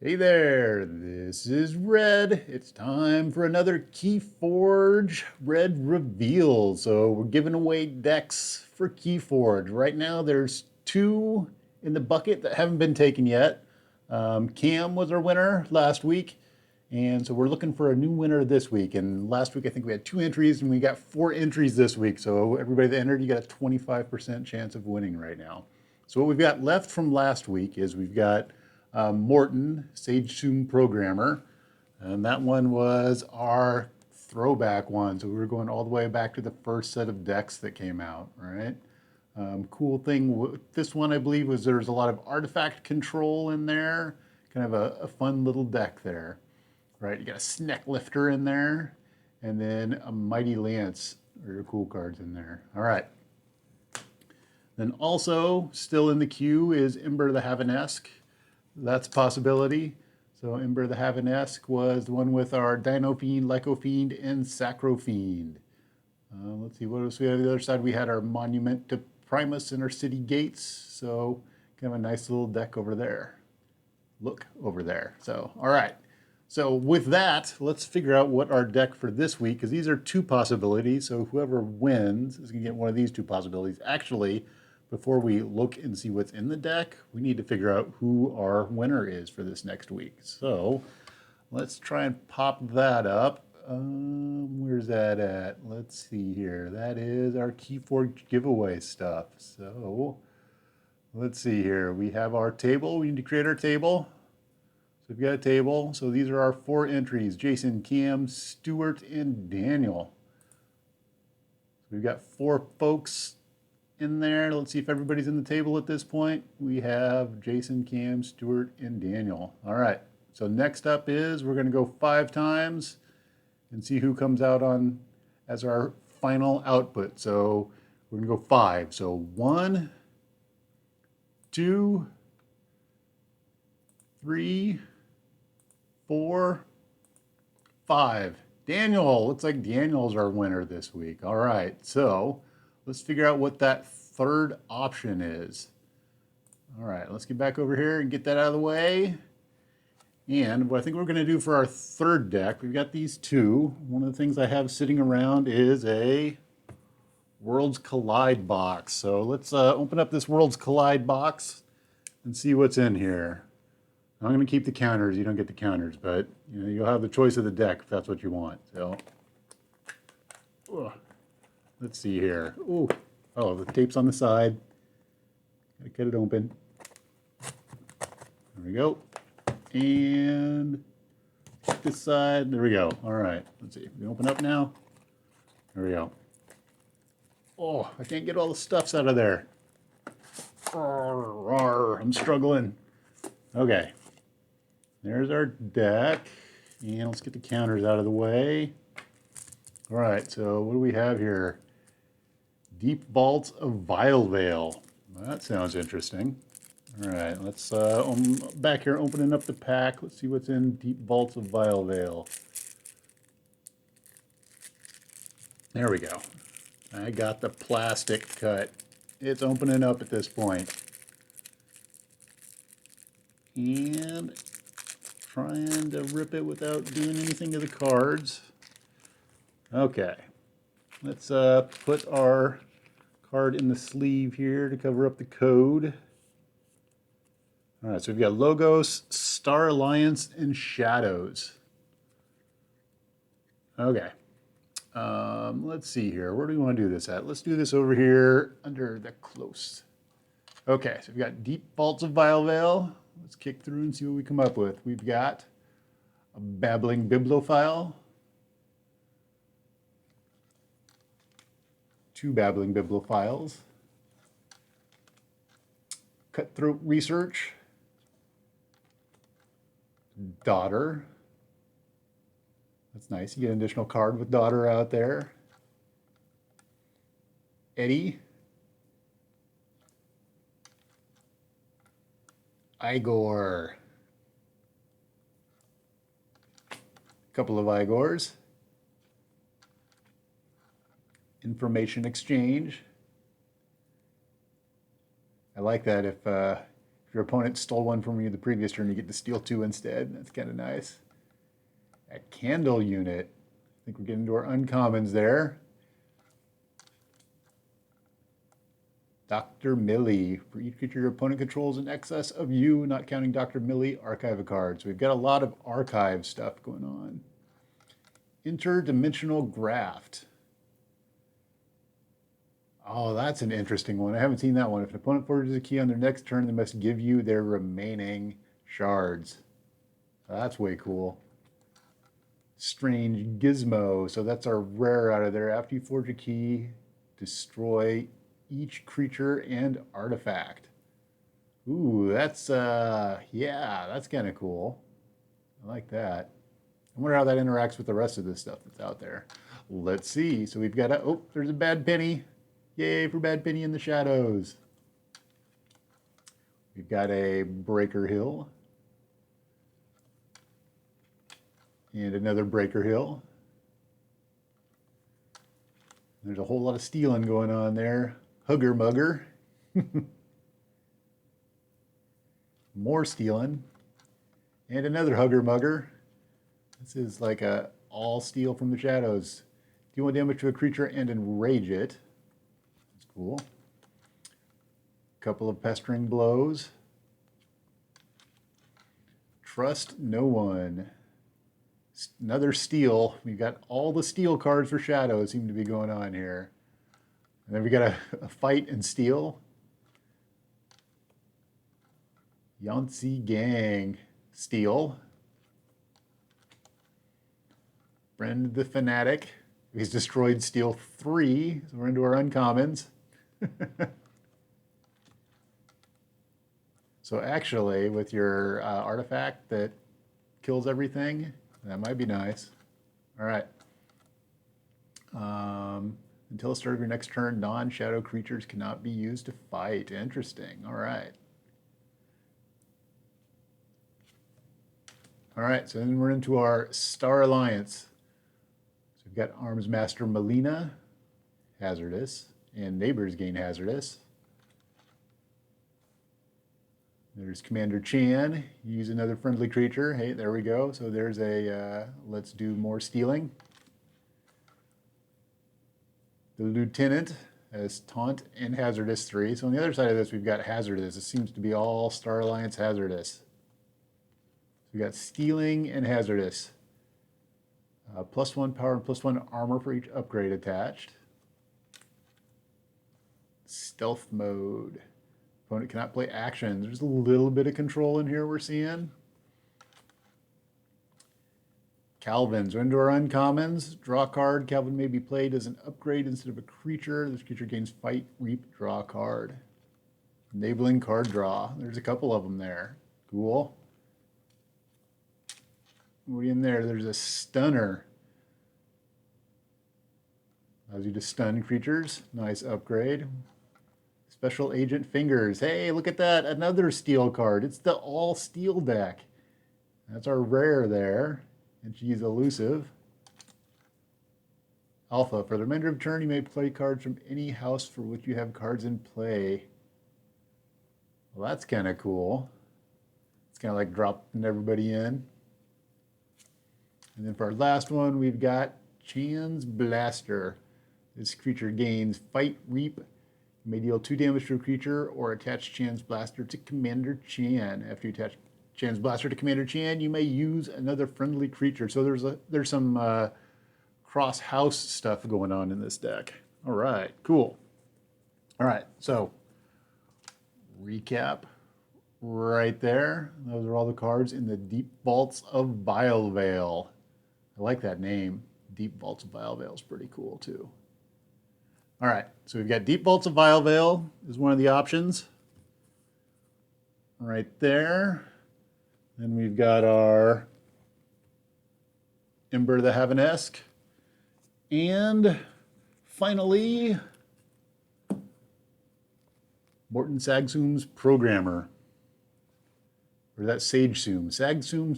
Hey there, this is Red. It's time for another Keyforge Red reveal. So we're giving away decks for Keyforge. Right now there's two in the bucket that haven't been taken yet. Cam was our winner last week, and so we're looking for a new winner this week. And last week I think we had 2 entries and we got 4 entries this week. So everybody that entered, you got a 25% chance of winning right now. So what we've got left from last week is we've got Moreton, Saesoom programmer. And that one was our throwback one. So we were going all the way back to the first set of decks that came out, right? Cool thing with this one, I believe, was there's a lot of artifact control in there. Kind of a fun little deck there, right? You got a Sneck Lifter in there, and then a Mighty Lance are your cool cards in there. All right. Then also, still in the queue is Ember the Havenesque. That's a possibility. So Ember the Havenesque was the one with our Dino Fiend, Lyco Fiend, and Sacro Fiend. Let's see, what else we have on the other side? We had our Monument to Primus and our City Gates. So kind of a nice little deck over there. Look over there. So, all right. So with that, let's figure out what our deck for this week, because these are two possibilities. So whoever wins is going to get one of these two possibilities. Actually, before we look and see what's in the deck, we need to figure out who our winner is for this next week. So let's try and pop that up. Where's that at? Let's see here. That is our Keyforge giveaway stuff. So let's see here. We have our table. We need to create our table. So we've got a table. So these are our 4 entries: Jason, Cam, Stuart, and Daniel. So we've got 4 folks in there. Let's see if everybody's in the table at this point. We have Jason, Cam, Stuart, and Daniel. All right. So next up is we're going to go 5 times and see who comes out on as our final output. So we're going to go 5. So 1, 2, 3, 4, 5. Daniel. Looks like Daniel's our winner this week. All right. So let's figure out what that third option is. All right, let's get back over here and get that out of the way. And what I think we're going to do for our third deck, we've got these two. One of the things I have sitting around is a Worlds Collide box. So let's open up this Worlds Collide box and see what's in here. I'm going to keep the counters. You don't get the counters, but you'll have the choice of the deck if that's what you want. So, let's see here. Ooh. Oh, the tape's on the side. Gotta get it open. There we go. And this side. There we go. All right. Let's see. We open up now. There we go. Oh, I can't get all the stuffs out of there. I'm struggling. Okay. There's our deck. And let's get the counters out of the way. All right. So what do we have here? Deep Vaults of Vilevale. That sounds interesting. All right, let's back here opening up the pack. Let's see what's in Deep Vaults of Vilevale. There we go. I got the plastic cut. It's opening up at this point. And trying to rip it without doing anything to the cards. Okay. Let's put our card in the sleeve here to cover up the code. All right, so we've got Logos, Star Alliance, and Shadows. Okay. Let's see here. Where do we want to do this at? Let's do this over here under the close. Okay, so we've got Deep Vaults of Vilevale. Let's kick through and see what we come up with. We've got a Babbling Bibliophile. 2 Babbling Bibliophiles. Cutthroat Research. Daughter. That's nice. You get an additional card with Daughter out there. Eddie. Igor. A couple of Igors. Information Exchange. I like that if If your opponent stole one from you the previous turn, you get to steal 2 instead. That's kind of nice. A candle unit. I think we're getting into our uncommons there. Dr. Millie. For each creature your opponent controls in excess of you, not counting Dr. Millie, archive a card. So we've got a lot of archive stuff going on. Interdimensional Graft. Oh, that's an interesting one. I haven't seen that one. If an opponent forges a key on their next turn, they must give you their remaining shards. That's way cool. Strange Gizmo. So that's our rare out of there. After you forge a key, destroy each creature and artifact. Ooh, that's, yeah, that's kind of cool. I like that. I wonder how that interacts with the rest of this stuff that's out there. Let's see. So we've got a, oh, there's a bad penny. Yay for Bad Penny in the Shadows. We've got a Breaker Hill. And another Breaker Hill. There's a whole lot of stealing going on there. Hugger Mugger. More stealing. And another Hugger Mugger. This is like a all steal from the shadows. Deal 1 damage to a creature and enrage it. That's cool. Couple of pestering blows. Trust no one. Another steal. We've got all the steal cards for shadows seem to be going on here. And then we got a fight and steal. Yancey Gang. Steal. Brend the Fanatic. He's destroyed steal 3. So we're into our uncommons. So actually, with your artifact that kills everything, that might be nice. All right. Until the start of your next turn, non-shadow creatures cannot be used to fight. Interesting. All right. All right, so then we're into our Star Alliance. So we've got Arms Master Melina, hazardous, and Neighbors gain hazardous. There's Commander Chan. Use another friendly creature. Hey, there we go. So there's a, let's do more stealing. The Lieutenant has Taunt and Hazardous 3. So on the other side of this, we've got Hazardous. It seems to be all Star Alliance Hazardous. So we've got Stealing and Hazardous. +1 power and +1 armor for each upgrade attached. Stealth mode. Opponent cannot play actions. There's a little bit of control in here we're seeing. Calvins. Into our uncommons. Draw a card. Calvin may be played as an upgrade instead of a creature. This creature gains fight, reap, draw a card. Enabling card draw. There's a couple of them there. Cool. What are you in there? There's a Stunner. Allows you to stun creatures. Nice upgrade. Special Agent Fingers. Hey, look at that. Another steel card. It's the all steel deck. That's our rare there. And she's elusive. Alpha. For the remainder of turn, you may play cards from any house for which you have cards in play. Well, that's kind of cool. It's kind of like dropping everybody in. And then for our last one, we've got Chan's Blaster. This creature gains Fight, Reap. You may deal 2 damage to a creature or attach Chan's Blaster to Commander Chan. After you attach Chan's Blaster to Commander Chan, you may use another friendly creature. So there's some cross-house stuff going on in this deck. All right, cool. All right, so recap right there. Those are all the cards in the Deep Vaults of Vilevale. I like that name. Deep Vaults of Vilevale is pretty cool too. All right, so we've got Deep Vaults of Vilevale is one of the options. Right there. Then we've got our Ember the Havenesque. And finally, Moreton Saesoom's Programmer. Or is that Saesoom? Saesoom?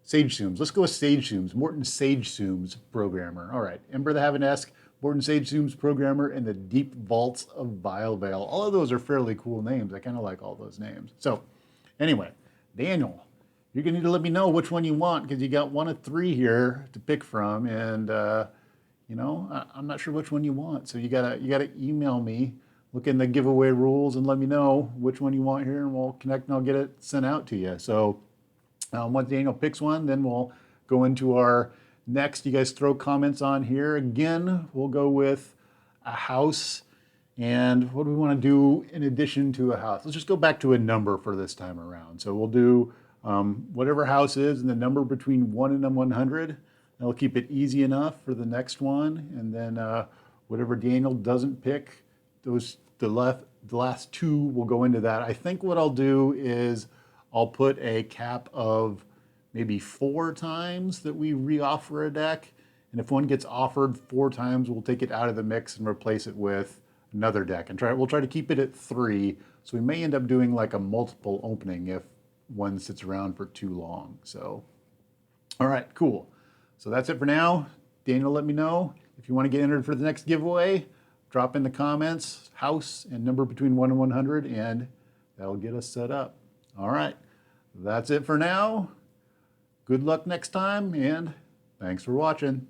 Sagesooms. Let's go with Sagesooms. Moreton Sagesoom's Programmer. All right. Ember the Havenesque, Moreton Saesoom's programmer, and the Deep Vaults of Vilevale. All of those are fairly cool names. I kind of like all those names. So anyway, Daniel, you're going to need to let me know which one you want because you got one of three here to pick from. And, you know, I'm not sure which one you want. So you gotta email me, look in the giveaway rules and let me know which one you want here and we'll connect and I'll get it sent out to you. So once Daniel picks one, then we'll go into our next. You guys throw comments on here. Again, we'll go with a house. And what do we want to do in addition to a house? Let's just go back to a number for this time around. So we'll do whatever house is and the number between 1 and 100. That'll keep it easy enough for the next one. And then whatever Daniel doesn't pick, the last two will go into that. I think what I'll do is I'll put a cap of maybe 4 times that we re-offer a deck. And if one gets offered 4 times, we'll take it out of the mix and replace it with another deck. And we'll try to keep it at 3. So we may end up doing like a multiple opening if one sits around for too long. So, all right, cool. So that's it for now. Daniel, let me know if you want to get entered for the next giveaway. Drop in the comments, house and number between 1 and 100, and that'll get us set up. All right, that's it for now. Good luck next time, and thanks for watching.